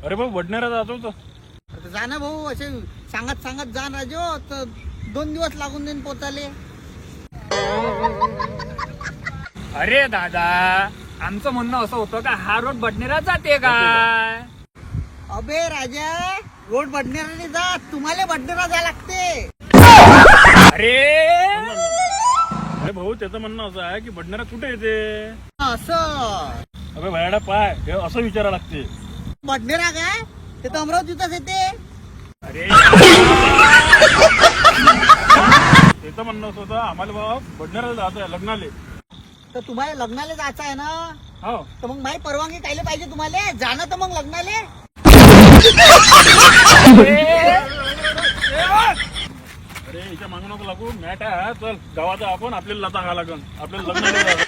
अरे भाऊ वडनेरा जातो तर आता जा ना भाऊ, असे सांगत सांगत जा राजो, तर 2 दिवस लागून देईन पोचाले. अरे दादा, आमचं म्हणणं असं होतं का हा रोड बडनेरा जाते काय? अबे राजा, रोड बडनेराने जा, तुम्हाला बडनेरा जा लागते. अरे अरे भाऊ त्याचं म्हणणं असं आहे की बडनेरा कुठे येते. असं अबे भायडा पाय हे असं विचारा लागते. बडनेरा काय ते तर अमरावतीतच येते. अरे त्याचं म्हणणं असं होतं आम्हाला बाबा बडनेरा जायचं लग्नाले. तर तुम्हाला लग्नाला जायचं आहे ना, हो तर मग माझी परवानगी कायले पाहिजे तुम्हाला? जाणं तर मग लग्नाले. अरे याच्या मागू नको लागू मॅट आहे. चल गावात आपण आपल्याला लता घा लागन आपल्याला लग्नाला जायचं.